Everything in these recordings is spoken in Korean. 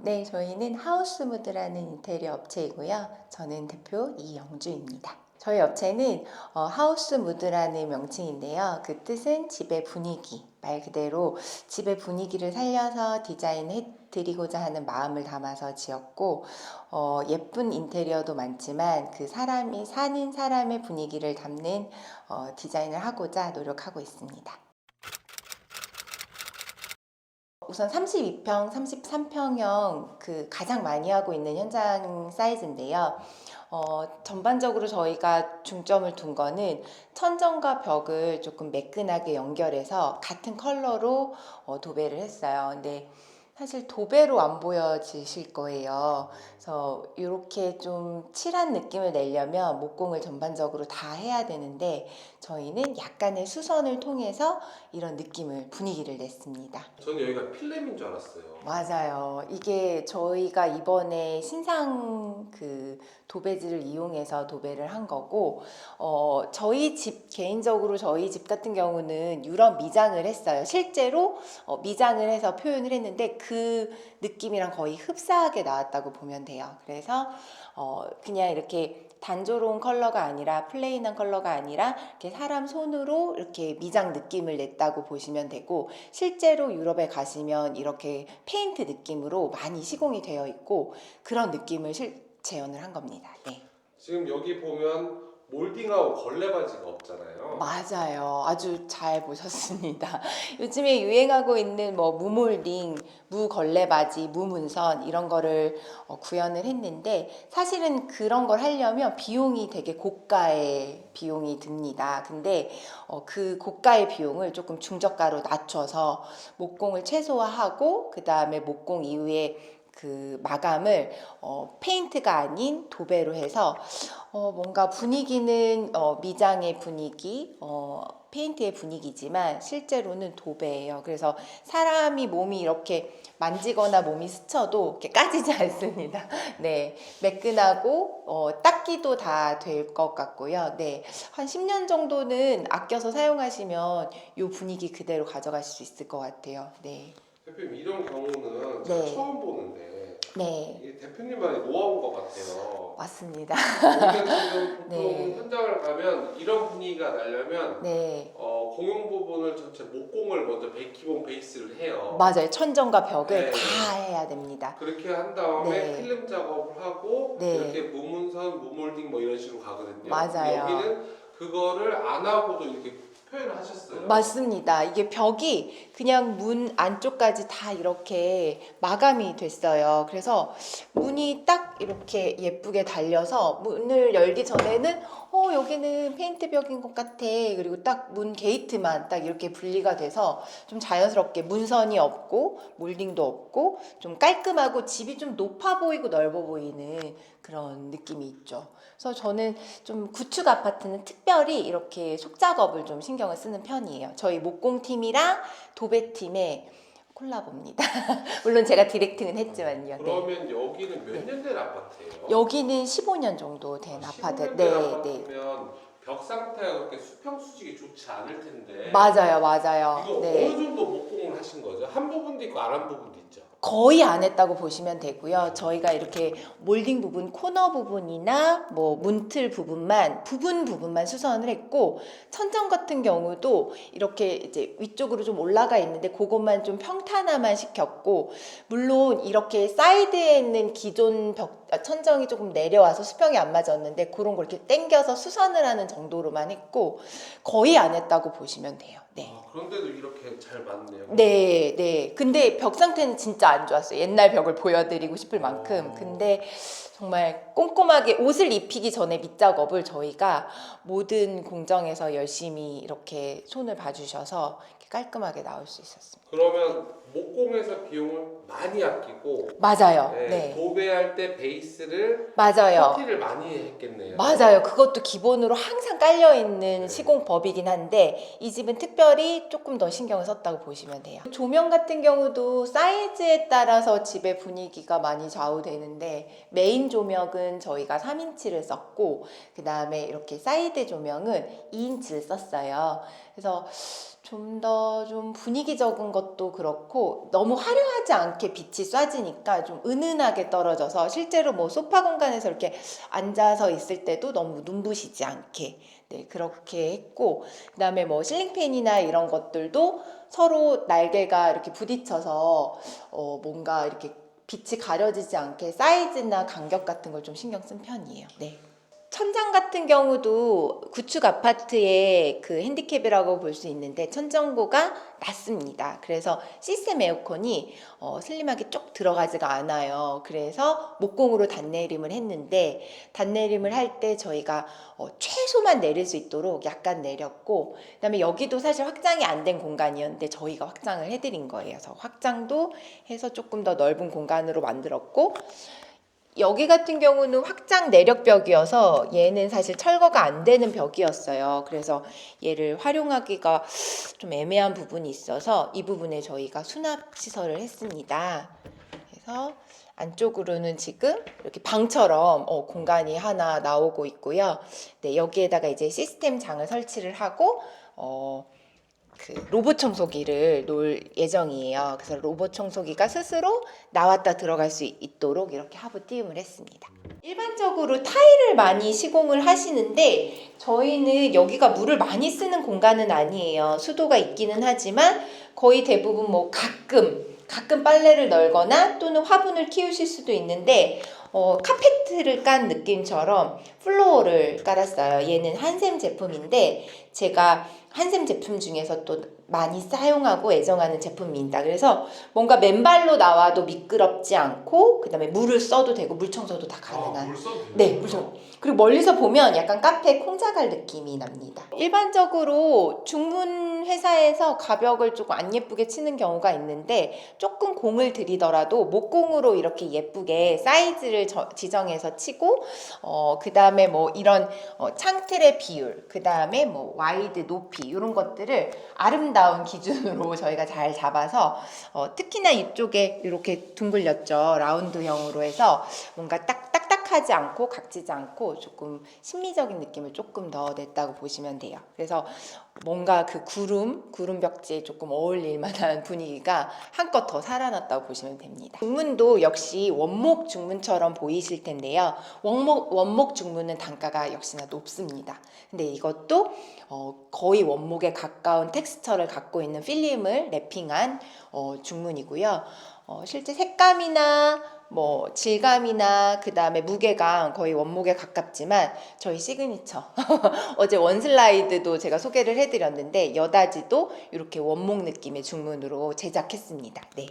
네, 저희는 하우스무드라는 인테리어 업체이고요. 저는 대표 이영주입니다. 저희 업체는 하우스무드라는 명칭인데요. 그 뜻은 집의 분위기, 말 그대로 집의 분위기를 살려서 디자인해 드리고자 하는 마음을 담아서 지었고, 예쁜 인테리어도 많지만 그 사람이 사는 사람의 분위기를 담는 디자인을 하고자 노력하고 있습니다. 우선 32평, 33평형 그 가장 많이 하고 있는 현장 사이즈인데요. 전반적으로 저희가 중점을 둔 거는 천정과 벽을 조금 매끈하게 연결해서 같은 컬러로 도배를 했어요. 근데 사실 도배로 안 보여지실 거예요. 그래서 이렇게 좀 칠한 느낌을 내려면 목공을 전반적으로 다 해야 되는데 저희는 약간의 수선을 통해서 이런 느낌을, 분위기를 냈습니다. 저는 여기가 필름인 줄 알았어요. 맞아요. 이게 저희가 이번에 신상 그 도배지를 이용해서 도배를 한 거고, 저희 집, 개인적으로 저희 집 같은 경우는 유럽 미장을 했어요. 실제로 미장을 해서 표현을 했는데 그 느낌이랑 거의 흡사하게 나왔다고 보면 돼요. 그래서 그냥 이렇게 단조로운 컬러가 아니라 플레인한 컬러가 아니라 이렇게 사람 손으로 이렇게 미장 느낌을 냈다고 보시면 되고, 실제로 유럽에 가시면 이렇게 페인트 느낌으로 많이 시공이 되어 있고 그런 느낌을 재현을 한 겁니다. 네. 지금 여기 보면 몰딩하고 걸레바지가 없잖아요. 맞아요. 아주 잘 보셨습니다. 요즘에 유행하고 있는 뭐 무몰딩, 무걸레바지, 무문선 이런 거를 구현을 했는데 사실은 그런 걸 하려면 비용이 되게 고가의 비용이 듭니다. 근데 그 고가의 비용을 조금 중저가로 낮춰서 목공을 최소화하고 그 다음에 목공 이후에 그 마감을 페인트가 아닌 도배로 해서 뭔가 분위기는 미장의 분위기, 페인트의 분위기지만 실제로는 도배예요. 그래서 사람이 몸이 이렇게 만지거나 몸이 스쳐도 이렇게 까지지 않습니다. 네, 매끈하고 닦기도 다 될 것 같고요. 네, 한 10년 정도는 아껴서 사용하시면 이 분위기 그대로 가져가실 수 있을 것 같아요. 네, 대표님 이런 경우는 제가 네, 처음 보는데 네, 이게 대표님만의 노하우인 것 같아요. 맞습니다. 우리가 지금 보통 네, 현장을 가면 이런 분위기가 나려면 네. 공용 부분을 전체 목공을 먼저 기본 베이스를 해요. 맞아요. 천정과 벽을 네. 다 해야 됩니다. 그렇게 한 다음에 네, 필름 작업을 하고 이렇게 네, 무문선, 무몰딩 뭐 이런 식으로 가거든요. 근데 맞아요. 여기는 그거를 안 하고도 이렇게 표현을 하셨어요. 맞습니다. 이게 벽이 그냥 문 안쪽까지 다 이렇게 마감이 됐어요. 그래서 문이 딱 이렇게 예쁘게 달려서 문을 열기 전에는 여기는 페인트 벽인 것 같아. 그리고 딱 문 게이트만 딱 이렇게 분리가 돼서 좀 자연스럽게 문선이 없고 몰딩도 없고 좀 깔끔하고 집이 좀 높아 보이고 넓어 보이는 그런 느낌이 있죠. 그래서 저는 좀 구축 아파트는 특별히 이렇게 속작업을 좀 신경을 쓰는 편이에요. 저희 목공팀이랑 도배팀의 콜라보입니다. 물론 제가 디렉팅은 했지만요. 네. 그러면 여기는 몇 네. 년 된 아파트예요? 여기는 15년 정도 된 아파트. 15년 된 네, 네. 아파트면 벽 상태가 그렇게 수평 수직이 좋지 않을 텐데 맞아요, 맞아요. 이거 네. 어느 정도 목공을 하신 거죠? 한 부분도 있고 안 한 부분도 있죠. 거의 안 했다고 보시면 되고요. 저희가 이렇게 몰딩 부분, 코너 부분이나 뭐 문틀 부분만 수선을 했고, 천정 같은 경우도 이렇게 이제 위쪽으로 좀 올라가 있는데 그것만 좀 평탄화만 시켰고, 물론 이렇게 사이드에 있는 기존 천정이 조금 내려와서 수평이 안 맞았는데 그런 걸 이렇게 당겨서 수선을 하는 정도로만 했고 거의 안 했다고 보시면 돼요. 네. 그런데도 이렇게 잘 맞네요. 네, 네. 근데 벽 상태는 진짜 안 좋았어요. 옛날 벽을 보여드리고 싶을 만큼. 근데 정말 꼼꼼하게 옷을 입히기 전에 밑작업을 저희가 모든 공정에서 열심히 이렇게 손을 봐주셔서 이렇게 깔끔하게 나올 수 있었습니다. 그러면 목공에서 비용을 많이 아끼고 맞아요. 네. 도배할 때 베이스를 맞아요. 퍼티를 많이 했겠네요. 맞아요. 그것도 기본으로 항상 깔려있는 네. 시공법이긴 한데 이 집은 특별히 조금 더 신경을 썼다고 보시면 돼요. 조명 같은 경우도 사이즈에 따라서 집의 분위기가 많이 좌우되는데 메인 조명은 저희가 3인치를 썼고 그 다음에 이렇게 사이드 조명은 2인치를 썼어요. 그래서 좀 더 좀 분위기적인 것도 그렇고 너무 화려하지 않게 빛이 쏴지니까 좀 은은하게 떨어져서 실제로 뭐 소파 공간에서 이렇게 앉아서 있을 때도 너무 눈부시지 않게 네, 그렇게 했고 그다음에 뭐 실링팬이나 이런 것들도 서로 날개가 이렇게 부딪혀서 뭔가 이렇게 빛이 가려지지 않게 사이즈나 간격 같은 걸 좀 신경 쓴 편이에요. 네. 천장 같은 경우도 구축 아파트의 그 핸디캡이라고 볼 수 있는데 천정고가 낮습니다. 그래서 시스템 에어컨이 슬림하게 쭉 들어가지가 않아요. 그래서 목공으로 단내림을 했는데 단내림을 할 때 저희가 최소만 내릴 수 있도록 약간 내렸고 그다음에 여기도 사실 확장이 안 된 공간이었는데 저희가 확장을 해드린 거예요. 그래서 확장도 해서 조금 더 넓은 공간으로 만들었고 여기 같은 경우는 확장 내력벽이어서 얘는 사실 철거가 안 되는 벽이었어요. 그래서 얘를 활용하기가 좀 애매한 부분이 있어서 이 부분에 저희가 수납 시설을 했습니다. 그래서 안쪽으로는 지금 이렇게 방처럼 공간이 하나 나오고 있고요. 네, 여기에다가 이제 시스템 장을 설치를 하고 그 로봇 청소기를 놓을 예정이에요. 그래서 로봇 청소기가 스스로 나왔다 들어갈 수 있도록 이렇게 하부 띄움을 했습니다. 일반적으로 타일을 많이 시공을 하시는데 저희는 여기가 물을 많이 쓰는 공간은 아니에요. 수도가 있기는 하지만 거의 대부분 뭐 가끔 빨래를 널거나 또는 화분을 키우실 수도 있는데 카페트를 깐 느낌처럼 플로어를 깔았어요. 얘는 한샘 제품인데 제가 한샘 제품 중에서 또 많이 사용하고 애정하는 제품입니다. 그래서 뭔가 맨발로 나와도 미끄럽지 않고 그다음에 물을 써도 되고 물 청소도 다 가능한. 물 써도 돼요? 네, 물 청소. 그리고 멀리서 보면 약간 카페 콩자갈 느낌이 납니다. 일반적으로 중문 회사에서 가벽을 조금 안 예쁘게 치는 경우가 있는데 조금 공을 들이더라도 목공으로 이렇게 예쁘게 사이즈를 지정해서 치고 그 다음에 뭐 이런 창틀의 비율, 그 다음에 뭐 와이드 높이 이런 것들을 아름다운 기준으로 저희가 잘 잡아서 특히나 이쪽에 이렇게 둥글렸죠. 라운드형으로 해서 뭔가 딱딱하지 않고 각지지 않고 조금 심미적인 느낌을 조금 더 냈다고 보시면 돼요. 그래서 뭔가 그 구름 벽지에 조금 어울릴 만한 분위기가 한껏 더 살아났다고 보시면 됩니다. 중문도 역시 원목 중문처럼 보이실 텐데요. 원목 중문은 단가가 역시나 높습니다. 근데 이것도 거의 원목에 가까운 텍스처를 갖고 있는 필름을 랩핑한 중문이고요. 실제 색감이나 뭐 질감이나 그 다음에 무게가 거의 원목에 가깝지만 저희 시그니처 어제 원슬라이드도 제가 소개를 해드렸는데 여다지도 이렇게 원목 느낌의 중문으로 제작했습니다. 네.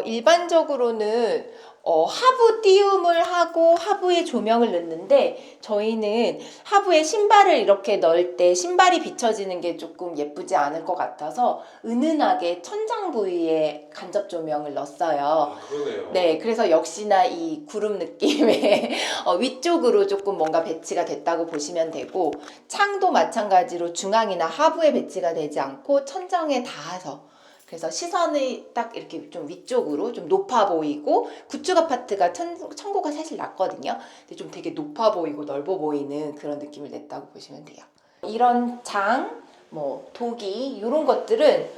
일반적으로는 하부 띄움을 하고 하부에 조명을 넣는데 저희는 하부에 신발을 이렇게 넣을 때 신발이 비춰지는 게 조금 예쁘지 않을 것 같아서 은은하게 천장 부위에 간접 조명을 넣었어요. 그러네요. 네, 그래서 역시나 이 구름 느낌의 위쪽으로 조금 뭔가 배치가 됐다고 보시면 되고 창도 마찬가지로 중앙이나 하부에 배치가 되지 않고 천정에 닿아서 그래서 시선이 딱 이렇게 좀 위쪽으로 좀 높아 보이고 구축 아파트가 천고가 사실 낮거든요. 근데 좀 되게 높아 보이고 넓어 보이는 그런 느낌을 냈다고 보시면 돼요. 이런 장, 뭐 도기 이런 것들은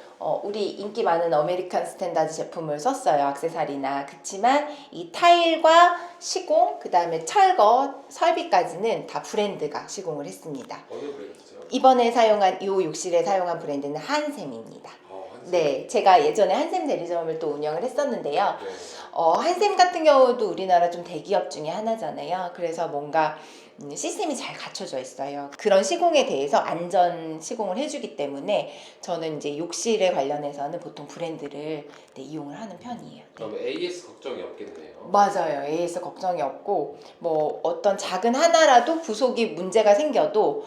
우리 인기 많은 어메리칸 스탠다드 제품을 썼어요. 액세서리나. 그치만 이 타일과 시공, 그 다음에 철거, 설비까지는 다 브랜드가 시공을 했습니다. 어느 브랜드죠? 이번에 사용한 이 욕실에 사용한 브랜드는 한샘입니다. 네, 제가 예전에 한샘 대리점을 또 운영을 했었는데요. 네. 한샘 같은 경우도 우리나라 좀 대기업 중에 하나잖아요. 그래서 뭔가 시스템이 잘 갖춰져 있어요. 그런 시공에 대해서 안전 시공을 해주기 때문에 저는 이제 욕실에 관련해서는 보통 브랜드를 이용을 하는 편이에요. 그럼 AS 걱정이 없겠네요. 맞아요. AS 걱정이 없고 뭐 어떤 작은 하나라도 부속이 문제가 생겨도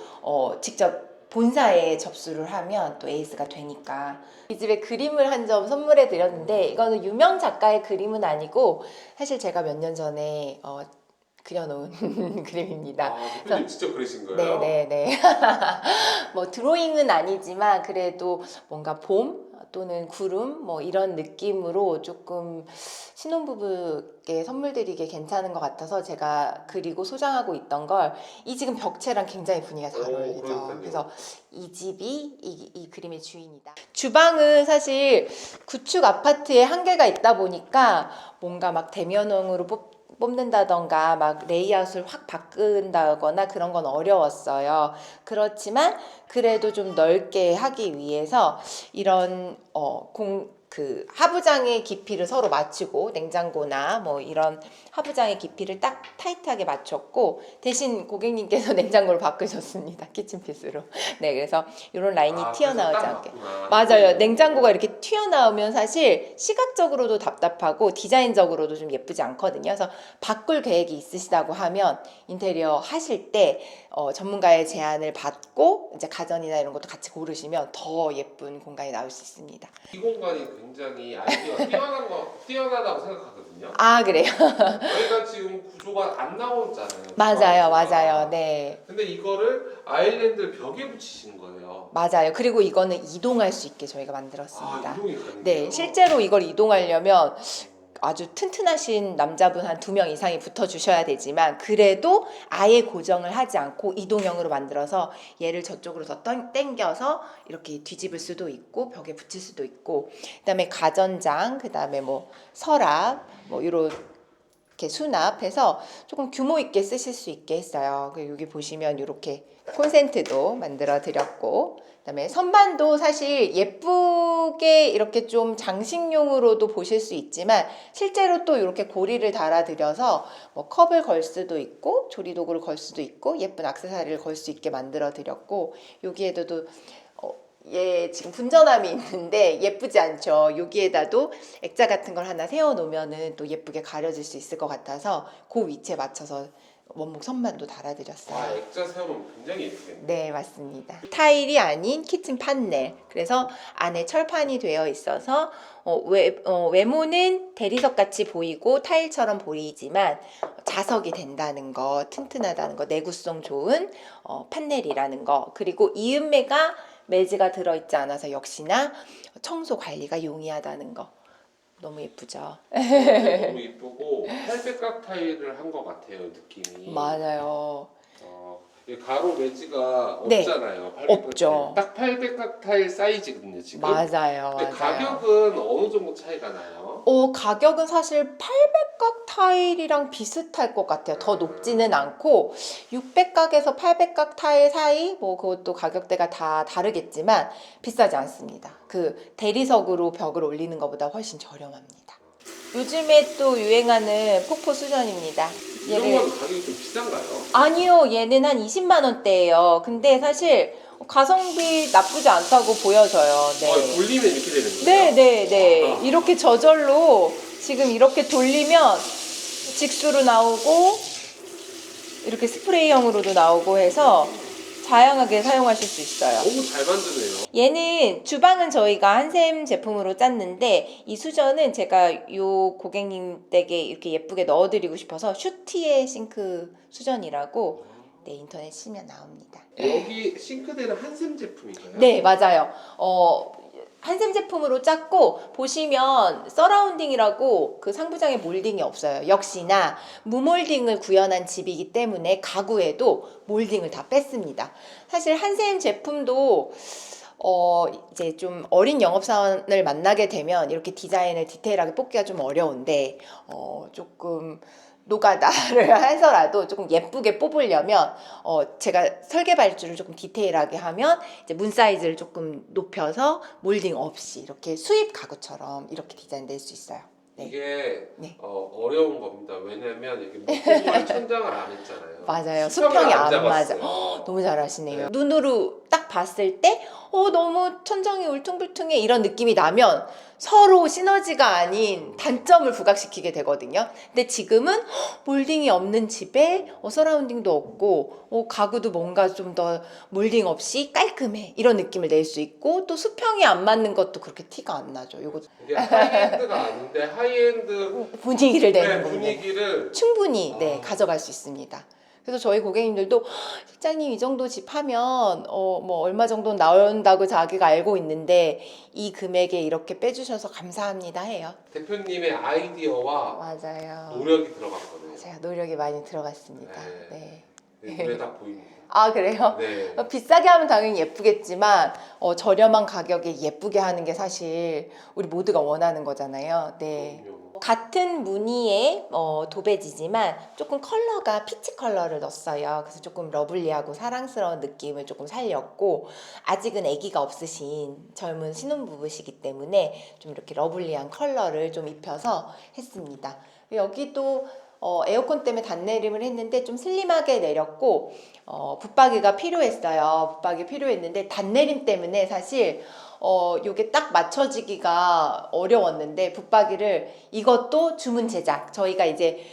직접 본사에 접수를 하면 또 에이스가 되니까 이 집에 그림을 한 점 선물해 드렸는데 이거는 유명 작가의 그림은 아니고 사실 제가 몇 년 전에 그려놓은 그림입니다. 대표님 직접 그리신 거예요? 네네네. 뭐 드로잉은 아니지만 그래도 뭔가 봄 또는 구름 뭐 이런 느낌으로 조금 신혼부부 가족께 선물 드리기 괜찮은 것 같아서 제가 그리고 소장하고 있던 걸 이 지금 벽체랑 굉장히 분위기가 잘 어울리죠. 그러니까요. 그래서 이 집이 이 그림의 주인이다. 주방은 사실 구축 아파트에 한계가 있다 보니까 뭔가 막 대면형으로 뽑는다던가 막 레이아웃을 확 바꾼다거나 그런 건 어려웠어요. 그렇지만 그래도 좀 넓게 하기 위해서 이런 그 하부장의 깊이를 서로 맞추고 냉장고나 뭐 이런 하부장의 깊이를 딱 타이트하게 맞췄고 대신 고객님께서 냉장고를 바꾸셨습니다. 키친피스로. 네, 그래서 이런 라인이 튀어나오지 않게. 맞아요. 냉장고가 이렇게 튀어나오면 사실 시각적으로도 답답하고 디자인적으로도 좀 예쁘지 않거든요. 그래서 바꿀 계획이 있으시다고 하면 인테리어 하실 때 전문가의 제안을 받고 이제 가전이나 이런 것도 같이 고르시면 더 예쁜 공간이 나올 수 있습니다. 이 공간이 굉장히 아이디어가 뛰어나다고 생각하거든요. 아, 그래요? 저희가 지금 구조가 안 나오잖아요. 맞아요, 맞아요. 네. 근데 이거를 아일랜드 벽에 붙이신 거예요. 맞아요. 그리고 이거는 이동할 수 있게 저희가 만들었습니다. 이동이 가능해요? 네, 실제로 이걸 이동하려면 아주 튼튼하신 남자분 한 2명 이상이 붙어주셔야 되지만 그래도 아예 고정을 하지 않고 이동형으로 만들어서 얘를 저쪽으로 더 당겨서 이렇게 뒤집을 수도 있고 벽에 붙일 수도 있고 그다음에 가전장, 그다음에 뭐 서랍, 뭐 이렇게 수납해서 조금 규모 있게 쓰실 수 있게 했어요. 그리고 여기 보시면 이렇게 콘센트도 만들어 드렸고 그다음에 선반도 사실 예쁘게 이렇게 좀 장식용으로도 보실 수 있지만 실제로 또 이렇게 고리를 달아드려서 뭐 컵을 걸 수도 있고 조리도구를 걸 수도 있고 예쁜 액세서리를 걸 수 있게 만들어 드렸고 여기에도 얘 지금 분전함이 있는데 예쁘지 않죠? 여기에다도 액자 같은 걸 하나 세워 놓으면은 또 예쁘게 가려질 수 있을 것 같아서 그 위치에 맞춰서 원목 선반도 달아드렸어요. 액자 세우면 굉장히 예쁘겠네요. 네, 맞습니다. 타일이 아닌 키친 판넬. 그래서 안에 철판이 되어 있어서 외모는 대리석 같이 보이고 타일처럼 보이지만 자석이 된다는 거, 튼튼하다는 거, 내구성 좋은 판넬이라는 거. 그리고 이음매가 매지가 들어있지 않아서 역시나 청소 관리가 용이하다는 거. 너무 예쁘죠? 너무 예쁘고 800각 타일을 한 것 같아요, 느낌이. 맞아요. 이 가로 매지가 네, 없잖아요. 800각 없죠. 타일. 딱 800각 타일 사이즈거든요, 지금. 맞아요. 근데 맞아요. 가격은 어느 정도 차이가 나요? 가격은 사실 800각 타일이랑 비슷할 것 같아요. 더 높지는 않고 600각에서 800각 타일 사이 뭐 그것도 가격대가 다 다르겠지만 비싸지 않습니다. 그 대리석으로 벽을 올리는 것보다 훨씬 저렴합니다. 요즘에 또 유행하는 폭포 수전입니다. 이런 건 가격이 좀 비싼가요? 아니요, 얘는 한 20만 원대예요. 근데 사실 가성비 나쁘지 않다고 보여져요. 네. 돌리면 이렇게 되는 거예요? 네. 이렇게 저절로 지금 이렇게 돌리면 직수로 나오고 이렇게 스프레이형으로도 나오고 해서 다양하게 사용하실 수 있어요. 너무 잘 만드네요. 얘는 주방은 저희가 한샘 제품으로 짰는데 이 수전은 제가 요 고객님 댁에 이렇게 예쁘게 넣어드리고 싶어서 슈티의 싱크 수전이라고 네, 인터넷 치면 나옵니다. 여기 싱크대는 한샘 제품인가요? 네, 맞아요. 한샘 제품으로 짰고 보시면 서라운딩이라고 그 상부장에 몰딩이 없어요. 역시나 무몰딩을 구현한 집이기 때문에 가구에도 몰딩을 다 뺐습니다. 사실 한샘 제품도 이제 좀 어린 영업사원을 만나게 되면 이렇게 디자인을 디테일하게 뽑기가 좀 어려운데 조금 노가다를 해서라도 조금 예쁘게 뽑으려면 제가 설계 발주를 조금 디테일하게 하면 이제 문 사이즈를 조금 높여서 몰딩 없이 이렇게 수입 가구처럼 이렇게 디자인 낼 수 있어요. 네. 이게 네. 어려운 겁니다. 왜냐면 이게 목공을 천장을 안 했잖아요. 맞아요. 수평을 수평이 안 맞아. 잡았어요. 너무 잘하시네요. 눈으로 딱 봤을 때 너무 천정이 울퉁불퉁해 이런 느낌이 나면 서로 시너지가 아닌 단점을 부각시키게 되거든요. 근데 지금은 몰딩이 없는 집에 서라운딩도 없고 가구도 뭔가 좀 더 몰딩 없이 깔끔해 이런 느낌을 낼 수 있고 또 수평이 안 맞는 것도 그렇게 티가 안 나죠. 요거 이게 하이엔드가 아닌데 하이엔드 분위기를 내는 네, 건데 분위기를 충분히 네, 가져갈 수 있습니다. 그래서 저희 고객님들도 실장님 이 정도 집 하면 뭐 얼마 정도 나온다고 자기가 알고 있는데 이 금액에 이렇게 빼주셔서 감사합니다 해요. 대표님의 아이디어와 맞아요. 노력이 들어간 거네요. 제가 노력이 많이 들어갔습니다. 네. 네. 네, 눈에 딱 보입니다. 아 그래요? 네. 비싸게 하면 당연히 예쁘겠지만 저렴한 가격에 예쁘게 하는 게 사실 우리 모두가 원하는 거잖아요. 네. 그럼요. 같은 무늬의 도배지지만 조금 컬러가 피치 컬러를 넣었어요. 그래서 조금 러블리하고 사랑스러운 느낌을 조금 살렸고 아직은 아기가 없으신 젊은 신혼부부시기 때문에 좀 이렇게 러블리한 컬러를 좀 입혀서 했습니다. 여기도 에어컨 때문에 단내림을 했는데 좀 슬림하게 내렸고 붙박이가 필요했어요. 붙박이 필요했는데 단내림 때문에 사실 요게 딱 맞춰지기가 어려웠는데 붙박이를 이것도 주문 제작 저희가 이제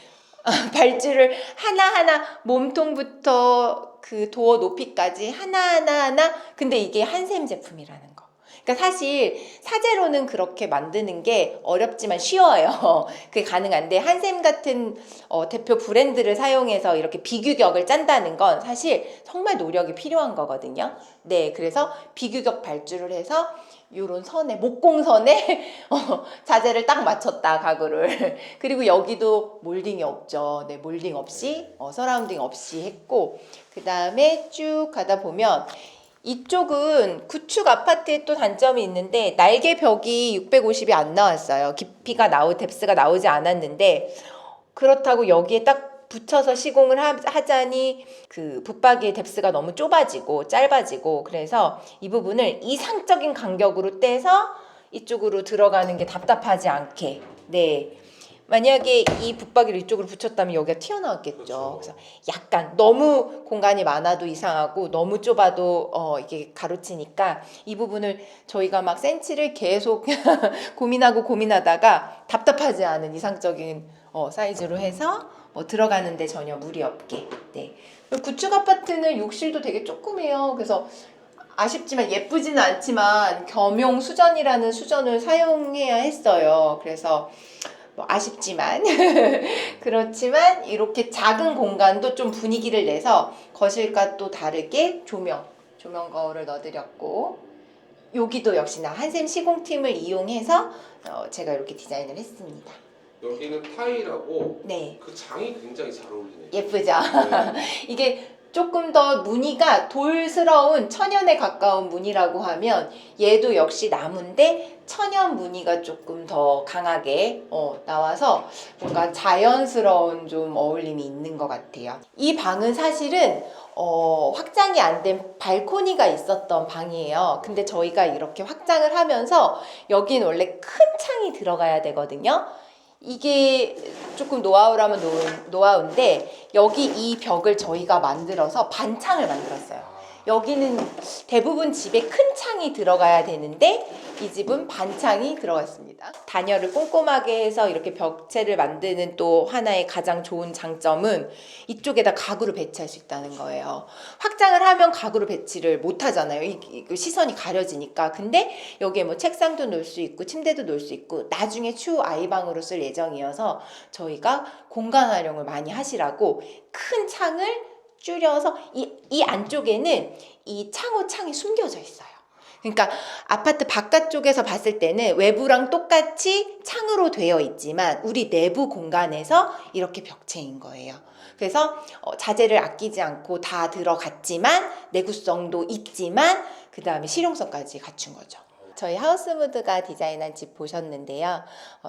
발주를 하나하나 몸통부터 그 도어 높이까지 하나하나 근데 이게 한샘 제품이라는 거. 그러니까 사실 사제로는 그렇게 만드는 게 어렵지만 쉬워요. 그게 가능한데 한샘 같은 대표 브랜드를 사용해서 이렇게 비규격을 짠다는 건 사실 정말 노력이 필요한 거거든요. 네, 그래서 비규격 발주를 해서 요런 선에 목공선에 자재를 딱 맞췄다 가구를. 그리고 여기도 몰딩이 없죠. 네, 몰딩 없이 서라운딩 없이 했고 그 다음에 쭉 가다 보면 이쪽은 구축 아파트의 또 단점이 있는데 날개 벽이 650이 안 나왔어요. 깊이가 뎁스가 나오지 않았는데 그렇다고 여기에 딱 붙여서 시공을 하자니 그 붙박이의 뎁스가 너무 좁아지고 짧아지고 그래서 이 부분을 이상적인 간격으로 떼서 이쪽으로 들어가는 게 답답하지 않게 네. 만약에 이 붙박이를 이쪽으로 붙였다면 여기가 튀어나왔겠죠. 그렇죠. 그래서 약간 너무 공간이 많아도 이상하고 너무 좁아도 이게 가로치니까 이 부분을 저희가 막 센치를 계속 고민하다가 답답하지 않은 이상적인 사이즈로 해서 들어가는데 전혀 무리 없게. 네. 구축 아파트는 욕실도 되게 조그매요. 그래서 아쉽지만 예쁘지는 않지만 겸용 수전이라는 수전을 사용해야 했어요. 그래서 아쉽지만 그렇지만 이렇게 작은 공간도 좀 분위기를 내서 거실과 또 다르게 조명 거울을 넣어드렸고 여기도 역시나 한샘 시공팀을 이용해서 제가 이렇게 디자인을 했습니다. 여기는 타일하고 네, 그 장이 굉장히 잘 어울리네요. 예쁘죠? 네. 이게 조금 더 무늬가 돌스러운 천연에 가까운 무늬라고 하면 얘도 역시 나무인데 천연 무늬가 조금 더 강하게 나와서 뭔가 자연스러운 좀 어울림이 있는 것 같아요. 이 방은 사실은 확장이 안 된 발코니가 있었던 방이에요. 근데 저희가 이렇게 확장을 하면서 여긴 원래 큰 창이 들어가야 되거든요. 이게 조금 노하우라면 노하우인데 여기 이 벽을 저희가 만들어서 반창을 만들었어요. 여기는 대부분 집에 큰 창이 들어가야 되는데 이 집은 반창이 들어갔습니다. 단열을 꼼꼼하게 해서 이렇게 벽체를 만드는 또 하나의 가장 좋은 장점은 이쪽에다 가구를 배치할 수 있다는 거예요. 확장을 하면 가구를 배치를 못 하잖아요. 시선이 가려지니까. 근데 여기에 뭐 책상도 놓을 수 있고 침대도 놓을 수 있고 나중에 추후 아이방으로 쓸 예정이어서 저희가 공간 활용을 많이 하시라고 큰 창을 줄여서 이 안쪽에는 이 창이 숨겨져 있어요. 그러니까 아파트 바깥쪽에서 봤을 때는 외부랑 똑같이 창으로 되어 있지만 우리 내부 공간에서 이렇게 벽체인 거예요. 그래서 자재를 아끼지 않고 다 들어갔지만 내구성도 있지만 그 다음에 실용성까지 갖춘 거죠. 저희 하우스무드가 디자인한 집 보셨는데요.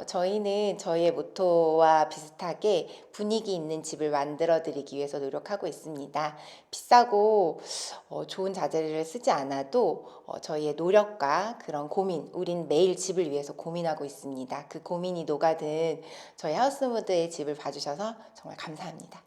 저희는 저희의 모토와 비슷하게 분위기 있는 집을 만들어 드리기 위해서 노력하고 있습니다. 비싸고 좋은 자재를 쓰지 않아도 저희의 노력과 그런 고민, 우린 매일 집을 위해서 고민하고 있습니다. 그 고민이 녹아든 저희 하우스무드의 집을 봐주셔서 정말 감사합니다.